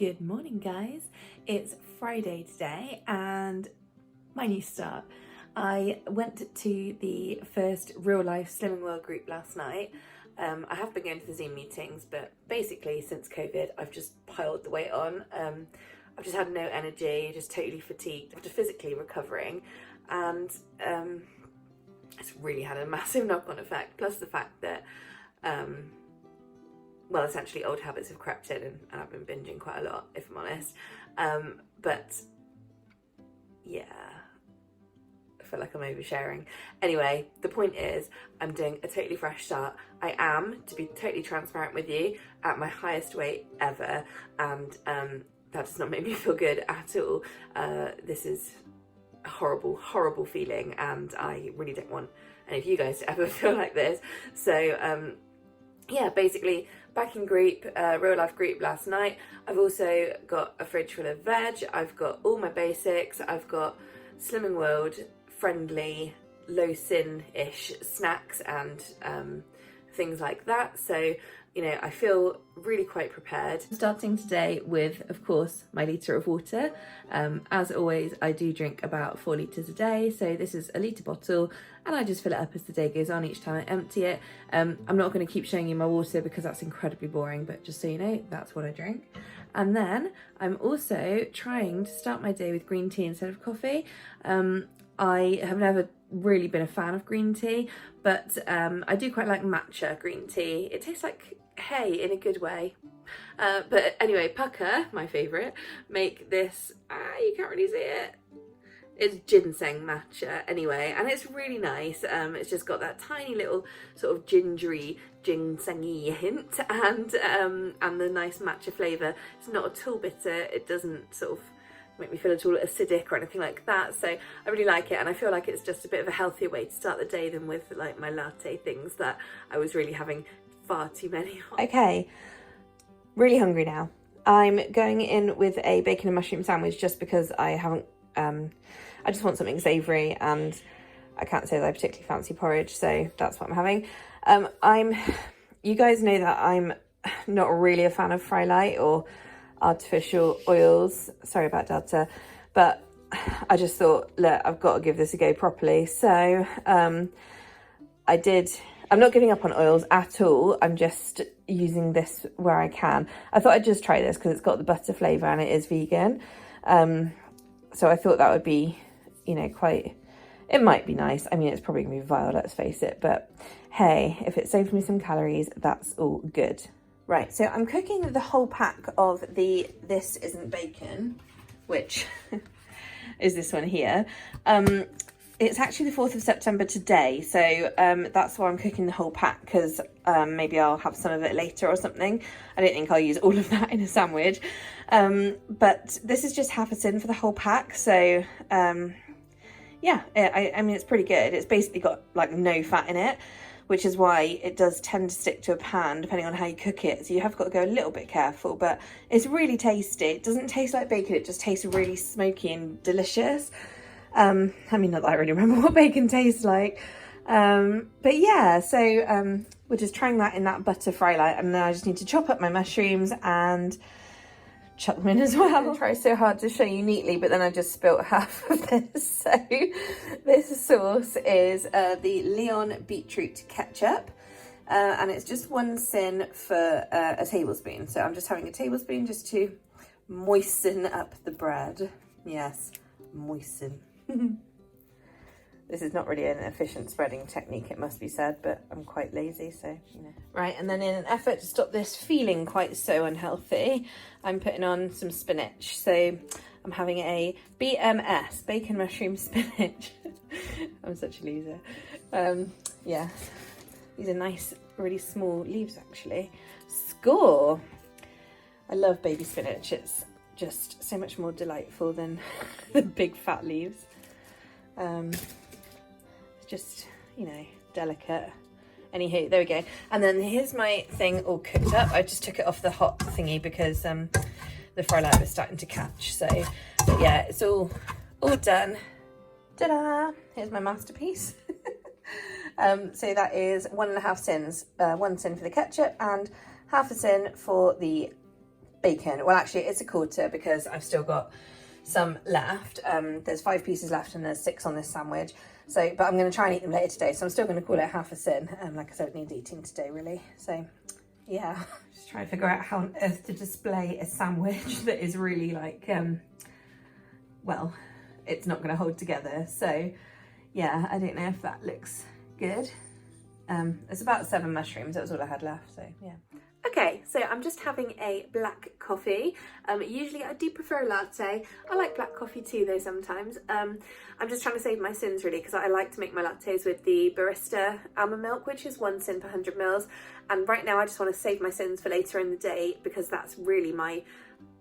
Good morning, guys. It's Friday today and my new start. I went to the first real life Slimming World group last night. I have been going to the Zoom meetings, but basically since COVID I've just piled the weight on. I've just had no energy, just totally fatigued after physically recovering, and it's really had a massive knock-on effect, plus the fact that well, essentially old habits have crept in and I've been binging quite a lot, if I'm honest. But yeah, I feel like I'm oversharing. Anyway, the point is I'm doing a totally fresh start. I am, to be totally transparent with you, at my highest weight ever, and that does not make me feel good at all. This is a horrible, horrible feeling, and I really don't want any of you guys to ever feel like this. So yeah, basically back in group, real life group last night. I've also got a fridge full of veg. I've got all my basics. I've got Slimming World friendly, low sin-ish snacks and things like that. So, you know, I feel really quite prepared. Starting today with, of course, my litre of water. As always, I do drink about 4 litres a day. So this is a litre bottle and I just fill it up as the day goes on each time I empty it. I'm not going to keep showing you my water because that's incredibly boring, but just so you know, that's what I drink. And then I'm also trying to start my day with green tea instead of coffee. I have never really been a fan of green tea, but I do quite like matcha green tea. It tastes like hay in a good way. But anyway, Pukka, my favourite, make this, you can't really see it. It's ginseng matcha anyway, and it's really nice. It's just got that tiny little sort of gingery, ginsengy hint, and the nice matcha flavour. It's not at all bitter. It doesn't sort of make me feel at all acidic or anything like that. So I really like it, and I feel like it's just a bit of a healthier way to start the day than with like my latte things that I was really having far too many of. Okay, really hungry now. I'm going in with a bacon and mushroom sandwich just because I haven't I just want something savoury, and I can't say that I particularly fancy porridge, so that's what I'm having. You guys know that I'm not really a fan of Frylight or artificial oils. Sorry about Delta, but I just thought, look, I've got to give this a go properly. So I'm not giving up on oils at all. I'm just using this where I can. I thought I'd just try this because it's got the butter flavour and it is vegan. So I thought that would be, you know, it might be nice. I mean, it's probably gonna be vile, let's face it, but hey, if it saves me some calories, that's all good. Right, so I'm cooking the whole pack of the This Isn't Bacon, which is this one here. It's actually the 4th of September today, so that's why I'm cooking the whole pack, because maybe I'll have some of it later or something. I don't think I'll use all of that in a sandwich. But this is just half a tin for the whole pack, so yeah, I mean, it's pretty good. It's basically got like no fat in it, which is why it does tend to stick to a pan depending on how you cook it. So you have got to go a little bit careful, but it's really tasty. It doesn't taste like bacon, it just tastes really smoky and delicious. I mean, not that I really remember what bacon tastes like. But yeah, so we're just trying that in that butter Frylight, and then I just need to chop up my mushrooms and chuck them in as well. I try so hard to show you neatly, but then I just spilt half of this. So this sauce is the Leon beetroot ketchup, and it's just 1 sin for a tablespoon. So I'm just having a tablespoon just to moisten up the bread. Yes, moisten. This is not really an efficient spreading technique, it must be said, but I'm quite lazy, so, you know. Right, and then in an effort to stop this feeling quite so unhealthy, I'm putting on some spinach. So I'm having a BMS, bacon mushroom spinach. I'm such a loser. Yeah, these are nice, really small leaves, actually. Score! I love baby spinach. It's just so much more delightful than the big fat leaves. Just, you know, delicate. Anywho, there we go. And then here's my thing all cooked up. I just took it off the hot thingy because the Frylight was starting to catch. So, but yeah, it's all done. Ta-da! Here's my masterpiece. So that is 1.5 sins. 1 sin for the ketchup and half a sin for the bacon. Well, actually it's a quarter because I've still got some left. There's 5 pieces left and there's 6 on this sandwich. So, but I'm going to try and eat them later today. So I'm still going to call it half a sin. Like I said, it needs eating today really. So yeah, just trying to figure out how on earth to display a sandwich that is really like, well, it's not going to hold together. So yeah, I don't know if that looks good. It's about 7 mushrooms. That was all I had left. So yeah. Okay, so I'm just having a black coffee. Usually I do prefer a latte. I like black coffee too though sometimes. I'm just trying to save my sins really because I like to make my lattes with the barista almond milk, which is 1 sin per 100 mils. And right now I just want to save my sins for later in the day because that's really my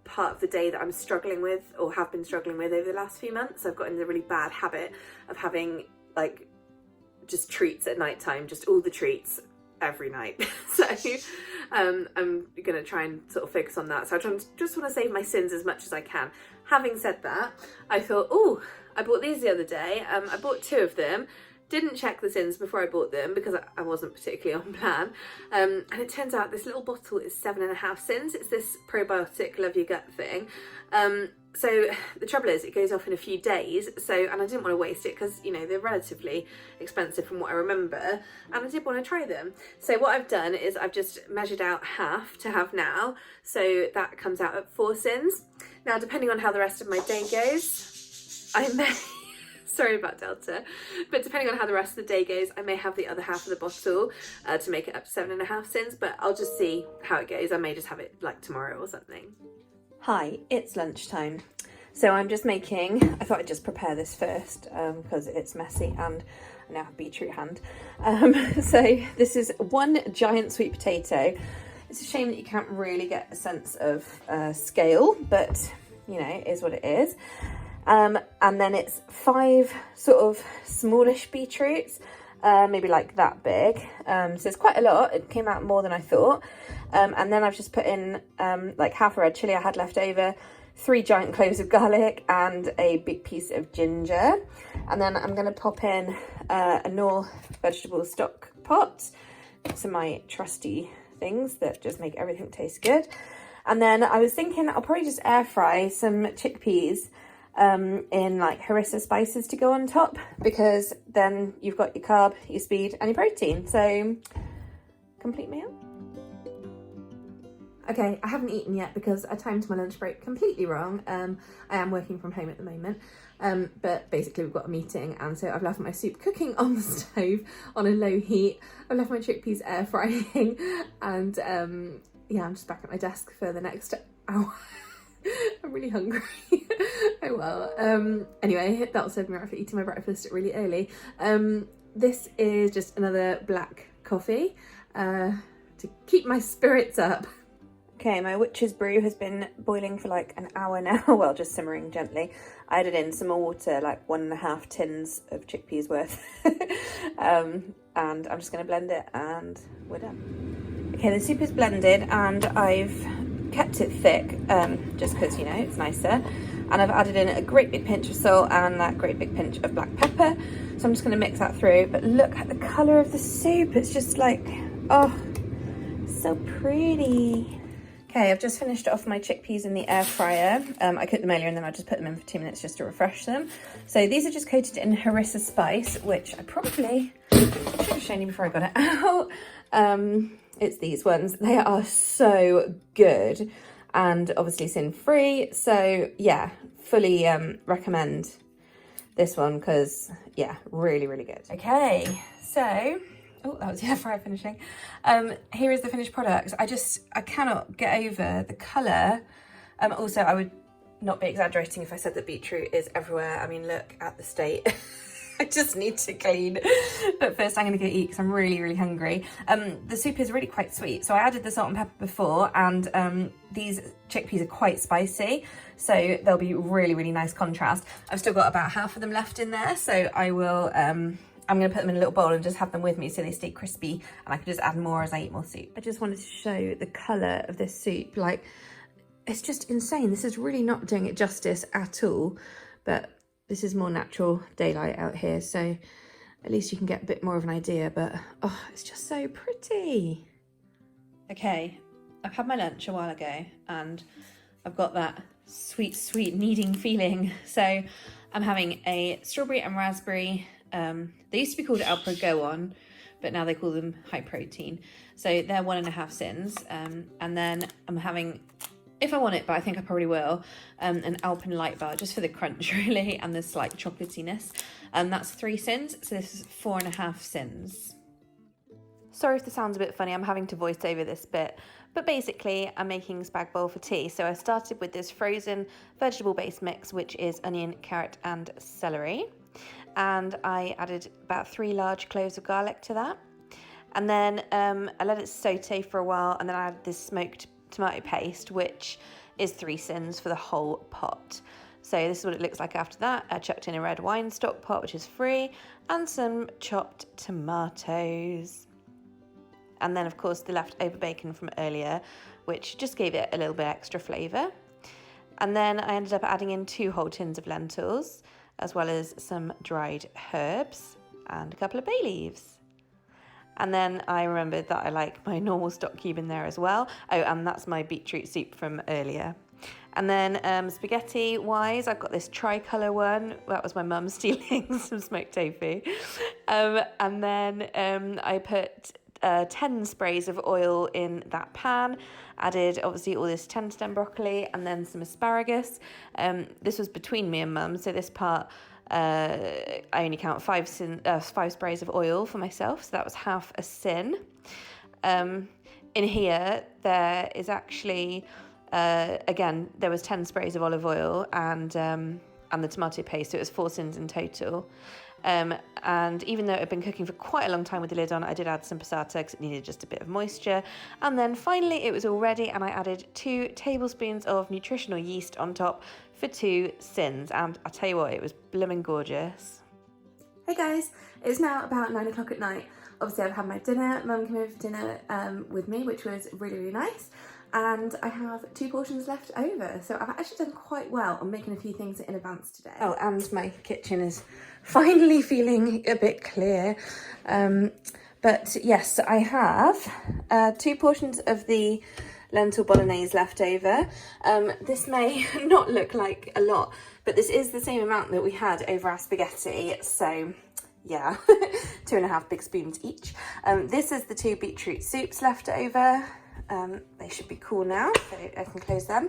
part of the day that I'm struggling with or have been struggling with over the last few months. I've got in the really bad habit of having like just treats at night time, just all the treats every night. So I'm gonna try and sort of focus on that. So I just want to save my sins as much as I can. Having said that, I thought, oh, I bought these the other day. I bought 2 of them. Didn't check the sins before I bought them because I wasn't particularly on plan. And it turns out this little bottle is 7.5 sins. It's this probiotic love your gut thing. So the trouble is it goes off in a few days. So, and I didn't want to waste it because, you know, they're relatively expensive from what I remember. And I did want to try them. So what I've done is I've just measured out half to have now. So that comes out at 4 sins. Now, depending on how the rest of my day goes, I may... Sorry about Delta, but depending on how the rest of the day goes, I may have the other half of the bottle to make it up to 7.5 sins, but I'll just see how it goes. I may just have it like tomorrow or something. Hi, it's lunchtime. So I'm just making, I thought I'd just prepare this first because it's messy and I now have beetroot hand. So this is 1 giant sweet potato. It's a shame that you can't really get a sense of scale, but you know, it is what it is. And then it's 5 sort of smallish beetroots, maybe like that big. So it's quite a lot. It came out more than I thought. And then I've just put in like half a red chilli I had left over, 3 giant cloves of garlic and a big piece of ginger. And then I'm going to pop in a Knorr vegetable stock pot. Some of my trusty things that just make everything taste good. And then I was thinking I'll probably just air fry some chickpeas in like harissa spices to go on top, because then you've got your carb, your speed and your protein. So complete meal. Okay, I haven't eaten yet because I timed my lunch break completely wrong. I am working from home at the moment, but basically we've got a meeting, and so I've left my soup cooking on the stove on a low heat. I've left my chickpeas air frying, and yeah, I'm just back at my desk for the next hour. I'm really hungry. Oh well. Anyway, that'll serve me right for eating my breakfast really early. This is just another black coffee to keep my spirits up. Okay, my witch's brew has been boiling for like an hour now. Well, just simmering gently. I added in some more water, like 1.5 tins of chickpeas worth. And I'm just going to blend it and we're done. Okay, the soup is blended and I've kept it thick just because, you know, it's nicer. And I've added in a great big pinch of salt and that great big pinch of black pepper. So I'm just going to mix that through. But look at the colour of the soup. It's just like, oh, so pretty. Okay, I've just finished off my chickpeas in the air fryer. I cooked them earlier and then I just put them in for 2 minutes just to refresh them. So these are just coated in harissa spice, which I probably should have shown you before I got it out. It's these ones. They are so good and obviously sin free. So yeah, fully recommend this one because yeah, really, really good. Okay, so, oh, that was the air fryer finishing. Here is the finished product. I cannot get over the colour. Also, I would not be exaggerating if I said that beetroot is everywhere. I mean, look at the state. I just need to clean. But first I'm going to go eat because I'm really, really hungry. The soup is really quite sweet. So I added the salt and pepper before, and these chickpeas are quite spicy. So they'll be really, really nice contrast. I've still got about half of them left in there. So I will, I'm going to put them in a little bowl and just have them with me so they stay crispy, and I can just add more as I eat more soup. I just wanted to show the colour of this soup. Like, it's just insane. This is really not doing it justice at all, but this is more natural daylight out here, so at least you can get a bit more of an idea, but oh, it's just so pretty. Okay, I've had my lunch a while ago and I've got that sweet, sweet kneading feeling. So I'm having a strawberry and raspberry. They used to be called Alpro Go On, but now they call them high protein. So they're 1.5 sins. And then I'm having, if I want it, but I think I probably will, an Alpen Light Bar just for the crunch really and the slight chocolatiness. And that's 3 sins. So this is 4.5 sins. Sorry if the sound's a bit funny, I'm having to voice over this bit, but basically I'm making spag bol for tea. So I started with this frozen vegetable based mix, which is onion, carrot and celery. And I added about 3 large cloves of garlic to that. And then I let it saute for a while, and then I added this smoked tomato paste, which is 3 sins for the whole pot. So this is what it looks like after that. I chucked in a red wine stock pot, which is free, and some chopped tomatoes. And then, of course, the leftover bacon from earlier, which just gave it a little bit extra flavour. And then I ended up adding in 2 whole tins of lentils, as well as some dried herbs and a couple of bay leaves. And then I remembered that I like my normal stock cube in there as well. Oh, and that's my beetroot soup from earlier. And then spaghetti-wise, I've got this tricolour one. That was my mum stealing some smoked tofu. And then I put 10 sprays of oil in that pan, added obviously all this 10 stem broccoli and then some asparagus. This was between me and mum, so this part I only count 5 sprays of oil for myself, so that was half a sin. In here there is actually again there was 10 sprays of olive oil and the tomato paste, so it was 4 sins in total. And even though it had been cooking for quite a long time with the lid on, I did add some passata because it needed just a bit of moisture. And then finally it was all ready, and I added 2 tablespoons of nutritional yeast on top for 2 sins. And I'll tell you what, it was blooming gorgeous. Hey guys, it's now about 9 o'clock at night. Obviously I've had my dinner, mum came over for dinner with me, which was really, really nice. And I have 2 portions left over. So I've actually done quite well on making a few things in advance today. Oh, and my kitchen is finally feeling a bit clear. But yes, I have 2 portions of the lentil bolognese left over. This may not look like a lot, but this is the same amount that we had over our spaghetti. So yeah, 2.5 big spoons each. This is the 2 beetroot soups left over. They should be cool now, so I can close them.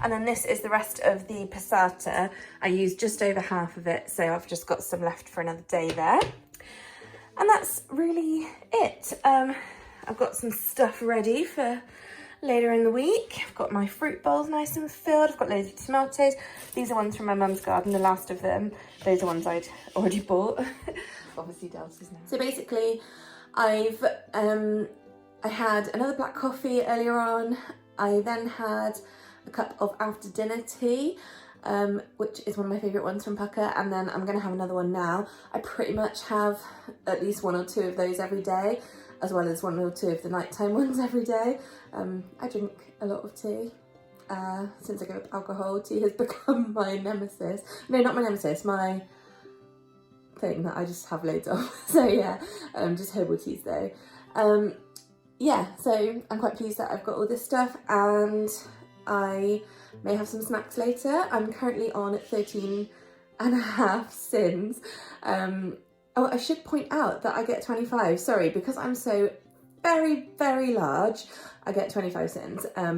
And then this is the rest of the passata. I used just over half of it, so I've just got some left for another day there. And that's really it. I've got some stuff ready for later in the week. I've got my fruit bowls nice and filled. I've got loads of tomatoes. These are ones from my mum's garden, the last of them. Those are ones I'd already bought. Obviously Delta's now. So basically I had another black coffee earlier on. I then had a cup of after dinner tea, which is one of my favourite ones from Pukka, and then I'm going to have another one now. I pretty much have at least 1 or 2 of those every day, as well as 1 or 2 of the nighttime ones every day. I drink a lot of tea. Since I gave up alcohol, tea has become my nemesis. No, not my nemesis, my thing that I just have loads of. So yeah, just herbal teas though. Yeah, so I'm quite pleased that I've got all this stuff, and I may have some snacks later. I'm currently on 13.5 sins. Oh, I should point out that I get 25. Sorry, because I'm so very, very large, I get 25 sins. I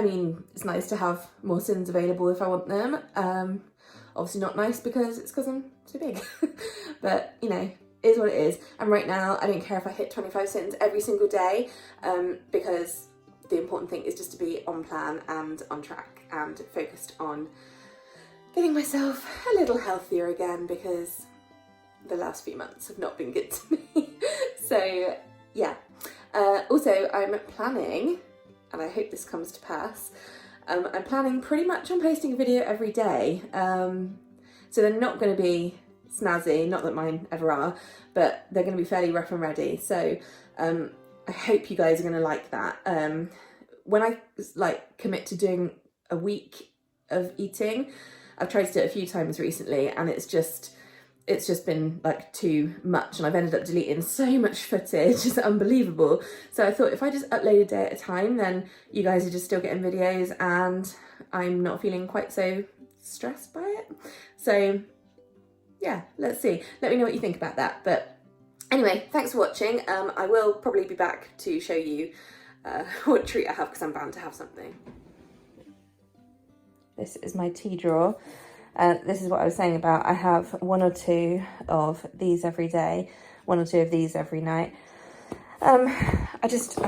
mean, it's nice to have more sins available if I want them. Obviously not nice because I'm so big. But, you know, is what it is. And right now I don't care if I hit 25 sins every single day, because the important thing is just to be on plan and on track and focused on getting myself a little healthier again, because the last few months have not been good to me. So yeah, also I'm planning, and I hope this comes to pass, I'm planning pretty much on posting a video every day. So they're not going to be snazzy, not that mine ever are, but they're going to be fairly rough and ready. So I hope you guys are going to like that. When I commit to doing a week of eating, I've tried to do it a few times recently, and it's just, it's just been like too much, and I've ended up deleting so much footage. It's unbelievable. So I thought if I just upload a day at a time, then you guys are just still getting videos and I'm not feeling quite so stressed by it. So yeah, let's see. Let me know what you think about that. But anyway, thanks for watching. I will probably be back to show you what treat I have, because I'm bound to have something. This is my tea drawer. This is what I was saying about, I have 1 or 2 of these every day, 1 or 2 of these every night. I'm just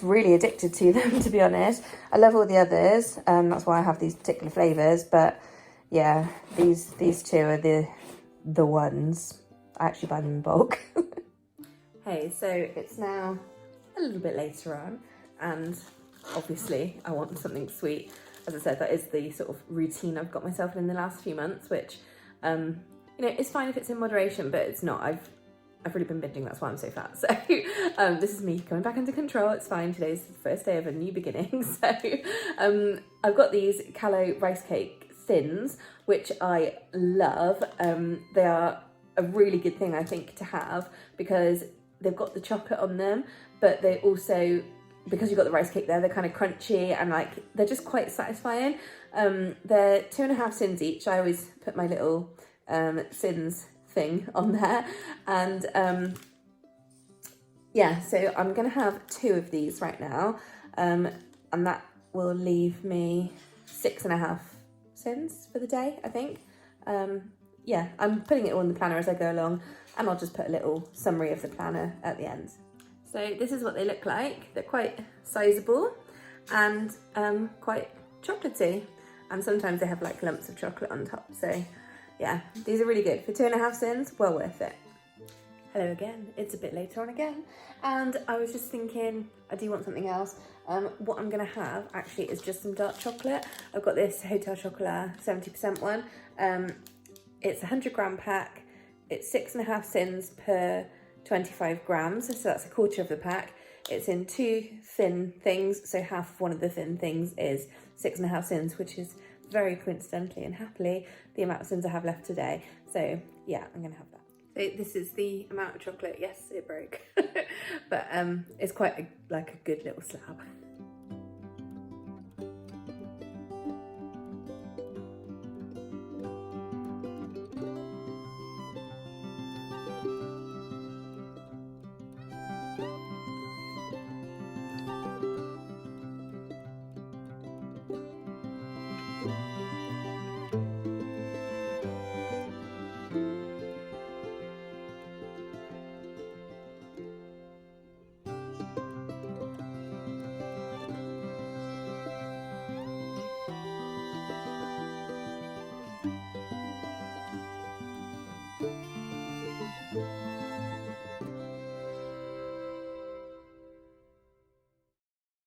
really addicted to them, to be honest. I love all the others, that's why I have these particular flavours, but yeah, these 2 are the ones. I actually buy them in bulk. Hey, so it's now a little bit later on, and obviously I want something sweet. As I said, that is the sort of routine I've got myself in the last few months, which, you know, it's fine if it's in moderation, but it's not. I've really been binging, that's why I'm so fat. So this is me coming back under control. It's fine. Today's the first day of a new beginning. So I've got these Callo rice cake thins, which I love. They are a really good thing, I think, to have, because they've got the chocolate on them, but they also, because you've got the rice cake there, they're kind of crunchy and like they're just quite satisfying. They're 2.5 sins each. I always put my little sins thing on there, and yeah, so I'm gonna have 2 of these right now, and that will leave me 6.5 sins for the day, I think. Yeah, I'm putting it all in the planner as I go along, and I'll just put a little summary of the planner at the end. So this is what they look like. They're quite sizable and quite chocolatey, and sometimes they have like lumps of chocolate on top. So yeah, these are really good. For 2.5 sins, well worth it. Hello again, it's a bit later on again, and I was just thinking I do want something else. What I'm gonna have actually is just some dark chocolate. I've got this Hotel Chocolat 70% one. It's a 100-gram pack. It's 6.5 sins per 25 grams, so that's a quarter of the pack. It's in 2 thin things, so half of one of the thin things is 6.5 sins, which is very coincidentally and happily the amount of sins I have left today. So yeah, I'm gonna have that. So this is the amount of chocolate. Yes, it broke, but it's quite like a good little slab.